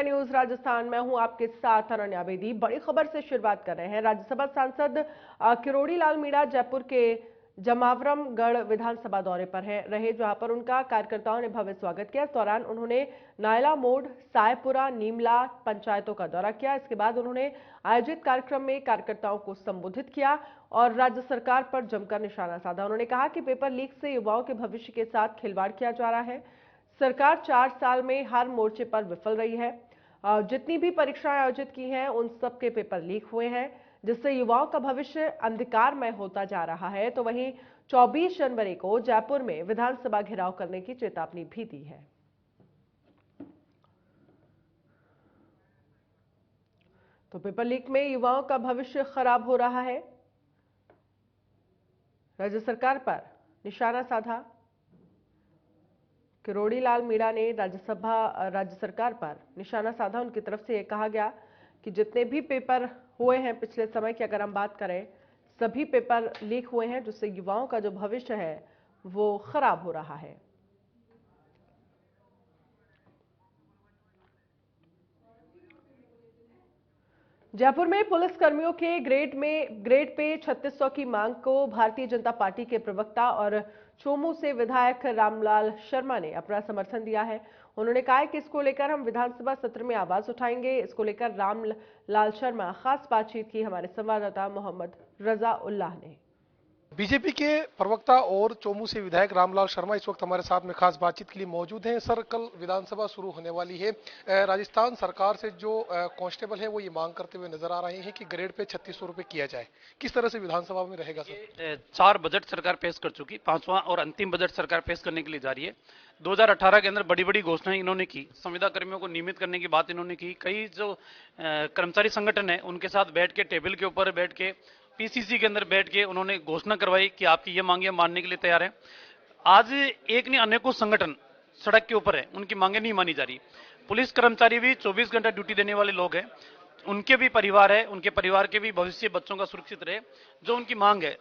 News Rajasthan में हूं आपके साथ अनन्या बेदी। बड़ी खबर से शुरुआत कर रहे हैं। राज्यसभा सांसद किरोड़ी लाल मीणा जयपुर के जमावरमगढ़ विधानसभा दौरे पर रहे, जहां पर उनका कार्यकर्ताओं ने भव्य स्वागत किया। इस दौरान उन्होंने नायला मोड़, सायपुरा, नीमला पंचायतों का दौरा किया। इसके बाद उन्होंने आयोजित कार्यक्रम में कार्यकर्ताओं को संबोधित किया और राज्य सरकार पर जमकर निशाना साधा। उन्होंने कहा कि पेपर लीक से युवाओं के भविष्य के साथ खिलवाड़ किया जा रहा है। सरकार 4 साल में हर मोर्चे पर विफल रही है। जितनी भी परीक्षाएं आयोजित की हैं उन सब के पेपर लीक हुए हैं, जिससे युवाओं का भविष्य अंधकारमय होता जा रहा है। तो वहीं 24 जनवरी को जयपुर में विधानसभा घेराव करने की चेतावनी भी दी है। तो पेपर लीक में युवाओं का भविष्य खराब हो रहा है। राज्य सरकार पर निशाना साधा। किरोड़ी लाल मीणा ने राज्य सरकार पर निशाना साधा। उनकी तरफ से यह कहा गया कि जितने भी पेपर हुए हैं पिछले समय की अगर हम बात करें, सभी पेपर लीक हुए हैं, जिससे युवाओं का जो भविष्य है वो खराब हो रहा है। जयपुर में पुलिस कर्मियों के ग्रेड पे 3600 की मांग को भारतीय जनता पार्टी के प्रवक्ता और चोमू से विधायक रामलाल शर्मा ने अपना समर्थन दिया है। उन्होंने कहा है कि इसको लेकर हम विधानसभा सत्र में आवाज उठाएंगे। इसको लेकर रामलाल शर्मा खास बातचीत की हमारे संवाददाता मोहम्मद रजा उल्लाह ने। बीजेपी के प्रवक्ता और चोमू से विधायक रामलाल शर्मा इस वक्त हमारे साथ में खास बातचीत के लिए मौजूद हैं। सर, कल विधानसभा शुरू होने वाली है। राजस्थान सरकार से जो कांस्टेबल है वो ये मांग करते हुए नजर आ रहे हैं कि ग्रेड पे 3600 रुपए किया जाए। किस तरह से विधानसभा में रहेगा सर? 4 बजट सरकार पेश कर चुकी, 5वां और अंतिम बजट सरकार पेश करने के लिए जा रही है। 2018 के अंदर बड़ी बड़ी घोषणाएं इन्होंने की, संविदा कर्मियों को नियमित करने की बात इन्होंने की। कई जो कर्मचारी संगठन है उनके साथ बैठ के, टेबल के ऊपर बैठ के, पीसीसी के अंदर बैठ के उन्होंने घोषणा करवाई कि आपकी ये मांगे मानने के लिए तैयार है। आज एक नहीं अनेकों संगठन सड़क के ऊपर है, उनकी मांगे नहीं मानी जा रही। पुलिस कर्मचारी भी 24 घंटा ड्यूटी देने वाले लोग हैं, उनके भी परिवार है, उनके परिवार के भी भविष्य बच्चों का सुरक्षित रहे। जो उनकी मांग है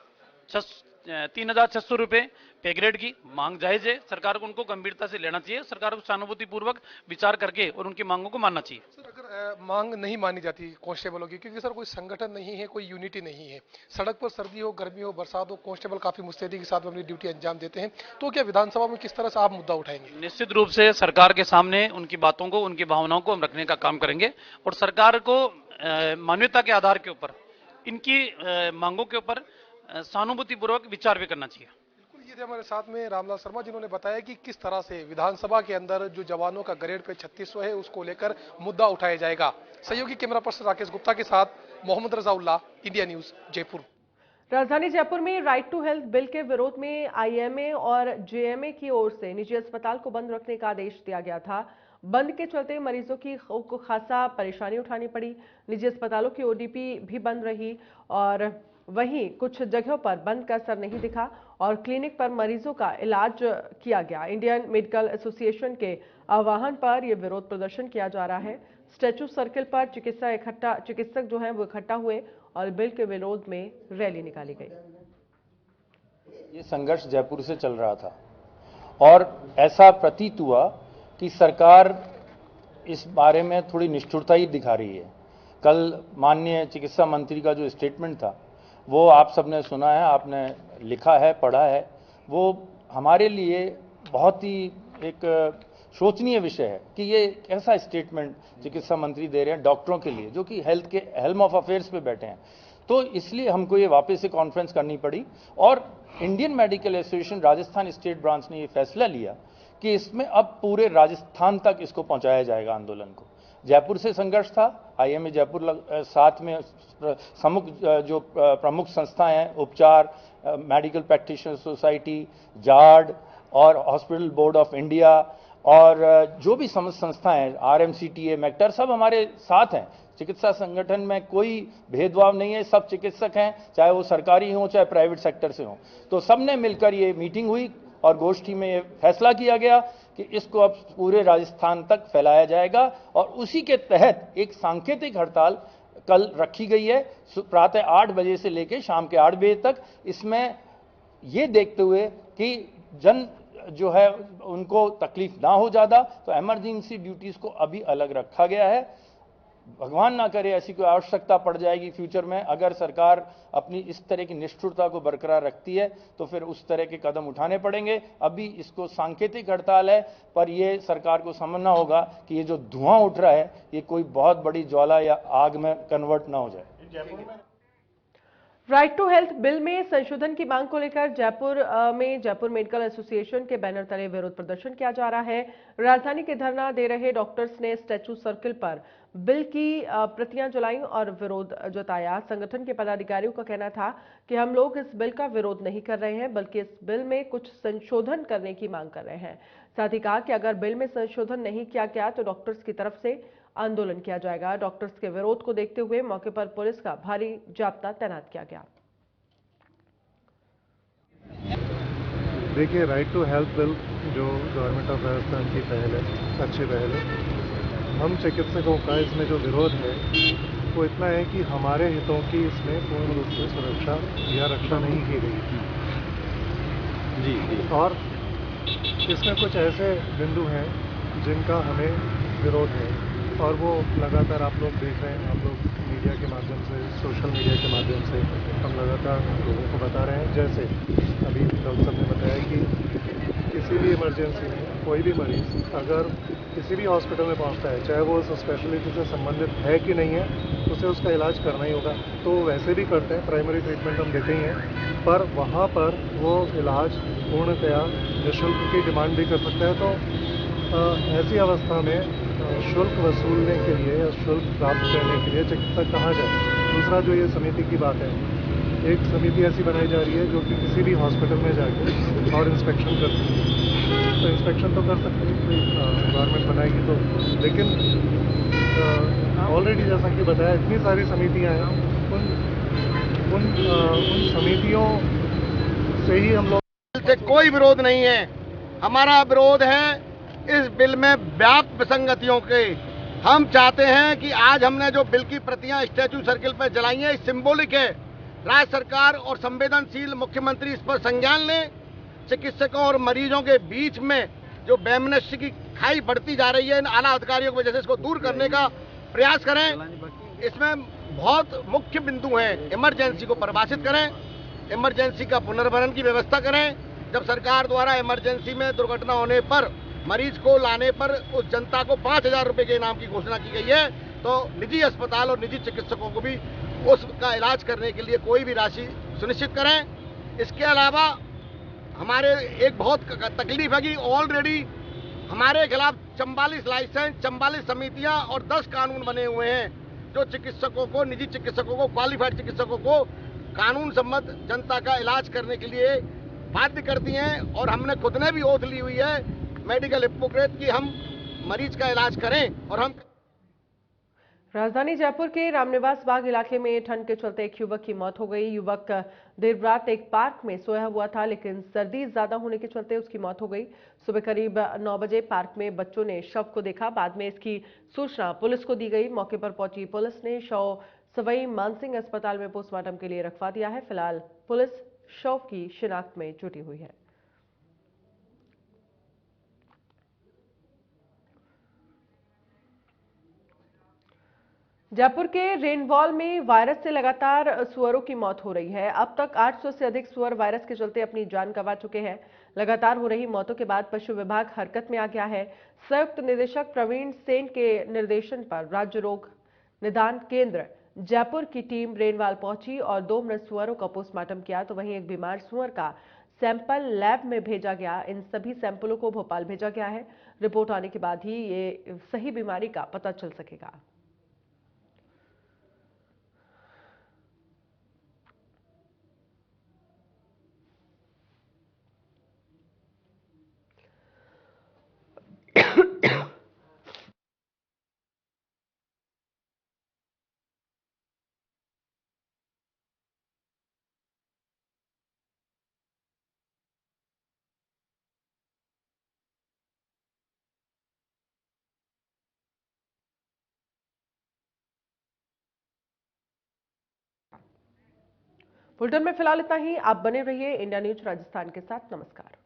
3600 रुपए पे ग्रेड की मांग जायज है। सरकार को उनको गंभीरता से लेना चाहिए। सरकार को सहानुभूति पूर्वक विचार करके और उनकी मांगों को मानना चाहिए। सर, अगर मांग नहीं मानी जाती कांस्टेबलों की, क्योंकि सर कोई संगठन नहीं है, कोई यूनिटी नहीं है, सड़क पर सर्दी हो, गर्मी हो, बरसात हो, कांस्टेबल काफी मुस्तैदी के साथ अपनी ड्यूटी अंजाम देते हैं, तो क्या विधानसभा में किस तरह से आप मुद्दा उठाएंगे? निश्चित रूप से सरकार के सामने उनकी बातों को, उनकी भावनाओं को हम रखने का काम करेंगे और सरकार को मानवीयता के आधार के ऊपर इनकी मांगों के ऊपर सहानुभूति पूर्वक विचार भी करना चाहिए। बिल्कुल, ये थे हमारे साथ में रामलाल शर्मा, जिन्होंने बताया कि किस तरह से विधानसभा के अंदर जो जवानों का ग्रेड पे 3600 है उसको लेकर मुद्दा उठाया जाएगा। सहयोगी कैमरा पर्सन राकेश गुप्ता के साथ मोहम्मद रजा उल्लाह, इंडिया न्यूज, जयपुर। राजधानी जयपुर में राइट टू हेल्थ बिल के विरोध में आईएमए और जेएमए की ओर से निजी अस्पताल को बंद रखने का आदेश दिया गया था। बंद के चलते मरीजों को खासा परेशानी उठानी पड़ी। निजी अस्पतालों की ओडीपी भी बंद रही और वहीं कुछ जगहों पर बंद का असर नहीं दिखा और क्लिनिक पर मरीजों का इलाज किया गया। इंडियन मेडिकल एसोसिएशन के आह्वान पर यह विरोध प्रदर्शन किया जा रहा है। स्टैचू सर्किल पर चिकित्सक जो हैं वो इकट्ठा हुए और बिल के विरोध में रैली निकाली गई। ये संघर्ष जयपुर से चल रहा था और ऐसा प्रतीत हुआ कि सरकार इस बारे में थोड़ी निष्ठुरता ही दिखा रही है। कल माननीय चिकित्सा मंत्री का जो स्टेटमेंट था वो आप सबने सुना है, आपने लिखा है, पढ़ा है। वो हमारे लिए बहुत ही एक शोचनीय विषय है कि ये कैसा स्टेटमेंट चिकित्सा मंत्री दे रहे हैं डॉक्टरों के लिए, जो कि हेल्थ के हेल्म ऑफ अफेयर्स पे बैठे हैं। तो इसलिए हमको ये वापस से कॉन्फ्रेंस करनी पड़ी और Indian medical association Rajasthan state branch ने ये फैसला लिया कि इसमें अब पूरे राजस्थान तक इसको पहुंचाया जाएगा आंदोलन को। जयपुर से संघर्ष था, आईएमए जयपुर साथ में जो प्रमुख संस्थाएं हैं, उपचार, मेडिकल प्रैक्टिशनर सोसाइटी, जार्ड और हॉस्पिटल बोर्ड ऑफ इंडिया और जो भी संस्थाएं हैं, आरएमसीटीए, मेक्टर, सब हमारे साथ हैं। चिकित्सा संगठन में कोई भेदभाव नहीं है, सब चिकित्सक हैं, चाहे वो सरकारी हों चाहे प्राइवेट सेक्टर से हों। तो सबने मिलकर ये मीटिंग हुई और गोष्ठी में ये फैसला किया गया कि इसको अब पूरे राजस्थान तक फैलाया जाएगा और उसी के तहत एक सांकेतिक हड़ताल कल रखी गई है प्रातः 8 बजे से लेकर शाम के 8 बजे तक। इसमें ये देखते हुए कि जो है उनको तकलीफ ना हो ज़्यादा, तो इमरजेंसी ड्यूटीज़ को अभी अलग रखा गया है। भगवान ना करे ऐसी कोई आवश्यकता पड़ जाएगी फ्यूचर में, अगर सरकार अपनी इस तरह की निष्ठुरता को बरकरार रखती है तो फिर उस तरह के कदम उठाने पड़ेंगे। अभी इसको सांकेतिक हड़ताल है, पर यह सरकार को समझना होगा कि ये जो धुआं उठ रहा है ये कोई बहुत बड़ी ज्वाला या आग में कन्वर्ट ना हो जाए। राइट टू हेल्थ बिल में संशोधन की मांग को लेकर जयपुर में जयपुर मेडिकल एसोसिएशन के बैनर तले विरोध प्रदर्शन किया जा रहा है। राजधानी के धरना दे रहे डॉक्टर्स ने स्टैचू सर्किल पर बिल की प्रतियां जलाई और विरोध जताया। संगठन के पदाधिकारियों का कहना था कि हम लोग इस बिल का विरोध नहीं कर रहे हैं, बल्कि इस बिल में कुछ संशोधन करने की मांग कर रहे हैं। साथ ही कहा कि अगर बिल में संशोधन नहीं किया गया तो डॉक्टर्स की तरफ से आंदोलन किया जाएगा। डॉक्टर्स के विरोध को देखते हुए मौके पर पुलिस का भारी जाब्ता तैनात किया गया। देखिए, राइट टू हेल्थ बिल जो गवर्नमेंट ऑफ राजस्थान की पहल है, अच्छी पहल है। हम चिकित्सकों का इसमें जो विरोध है वो इतना है कि हमारे हितों की इसमें पूर्ण रूप से सुरक्षा या रक्षा नहीं की गई जी। और इसमें कुछ ऐसे बिंदु हैं जिनका हमें विरोध है और वो लगातार आप लोग देख रहे हैं, आप लोग मीडिया के माध्यम से, सोशल मीडिया के माध्यम से हम लगातार लोगों को बता रहे हैं। जैसे अभी डॉक्टर साहब ने बताया कि किसी भी इमरजेंसी में कोई भी मरीज अगर किसी भी हॉस्पिटल में पहुंचता है, चाहे वो उस स्पेशलिटी से संबंधित है कि नहीं है, उसे उसका इलाज करना ही होगा। तो वैसे भी करते हैं, प्राइमरी ट्रीटमेंट हम देते ही हैं, पर वहाँ पर वो इलाज पूर्णतया निःशुल्क की डिमांड भी कर सकता है। तो ऐसी अवस्था में शुल्क वसूलने के लिए या शुल्क प्राप्त करने के लिए चिकित्सक कहाँ जाए। दूसरा जो ये समिति की बात है, एक समिति ऐसी बनाई जा रही है जो कि किसी भी हॉस्पिटल में जाके और इंस्पेक्शन करती है। तो इंस्पेक्शन तो कर सकते हैं, गवर्नमेंट बनाएगी तो, लेकिन ऑलरेडी जैसा कि बताया इतनी सारी समितियां हैं, उन समितियों से ही हम लोग से कोई विरोध नहीं है। हमारा विरोध है इस बिल में व्याप्त विसंगतियों के। हम चाहते हैं कि आज हमने जो बिल की प्रतियां स्टैचू सर्किल पर जलाई हैं, सिंबॉलिक है। राज्य सरकार और संवेदनशील मुख्यमंत्री इस पर संज्ञान लें। चिकित्सकों और मरीजों के बीच में जो वैमनस्य की खाई बढ़ती जा रही है, इन आला अधिकारियों की वजह से इसको दूर करने का प्रयास करें। इसमें बहुत मुख्य बिंदु हैं। इमरजेंसी को परिभाषित करें, इमरजेंसी का पुनर्भरण की व्यवस्था करें। जब सरकार द्वारा इमरजेंसी में दुर्घटना होने पर मरीज को लाने पर उस जनता को 5,000 रुपए के इनाम की घोषणा की गई है, तो निजी अस्पताल और निजी चिकित्सकों को भी उसका इलाज करने के लिए कोई भी राशि सुनिश्चित करें। इसके अलावा हमारे एक बहुत तकलीफ है कि ऑलरेडी हमारे खिलाफ 44 लाइसेंस, 44 समितियां और 10 कानून बने हुए हैं जो चिकित्सकों को, निजी चिकित्सकों को, क्वालिफाइड चिकित्सकों को कानून सम्मत जनता का इलाज करने के लिए बाध्य करती हैं। और हमने खुद ने भी ओथ ली हुई है मेडिकल हिप्पोक्रेट कि हम मरीज का इलाज करें। और हम राजधानी जयपुर के रामनिवास बाग इलाके में ठंड के चलते एक युवक की मौत हो गई। युवक देर रात एक पार्क में सोया हुआ था, लेकिन सर्दी ज्यादा होने के चलते उसकी मौत हो गई। सुबह करीब 9 बजे पार्क में बच्चों ने शव को देखा। बाद में इसकी सूचना पुलिस को दी गई। मौके पर पहुंची पुलिस ने शव सवाई मानसिंह अस्पताल में पोस्टमार्टम के लिए रखवा दिया है। फिलहाल पुलिस शव की शिनाख्त में जुटी हुई है। जयपुर के रेनवॉल में वायरस से लगातार सुअरों की मौत हो रही है। अब तक 800 से अधिक सुअर वायरस के चलते अपनी जान गंवा चुके हैं। लगातार हो रही मौतों के बाद पशु विभाग हरकत में आ गया है। संयुक्त निदेशक प्रवीण सेन के निर्देशन पर राज्य रोग निदान केंद्र जयपुर की टीम रेनवाल पहुंची और 2 मृत सुअरों का पोस्टमार्टम किया, तो वहीं एक बीमार सुअर का सैंपल लैब में भेजा गया। इन सभी सैंपलों को भोपाल भेजा गया है। रिपोर्ट आने के बाद ही ये सही बीमारी का पता चल सकेगा। बुलेटिन में फिलहाल इतना ही। आप बने रहिए इंडिया न्यूज राजस्थान के साथ। नमस्कार।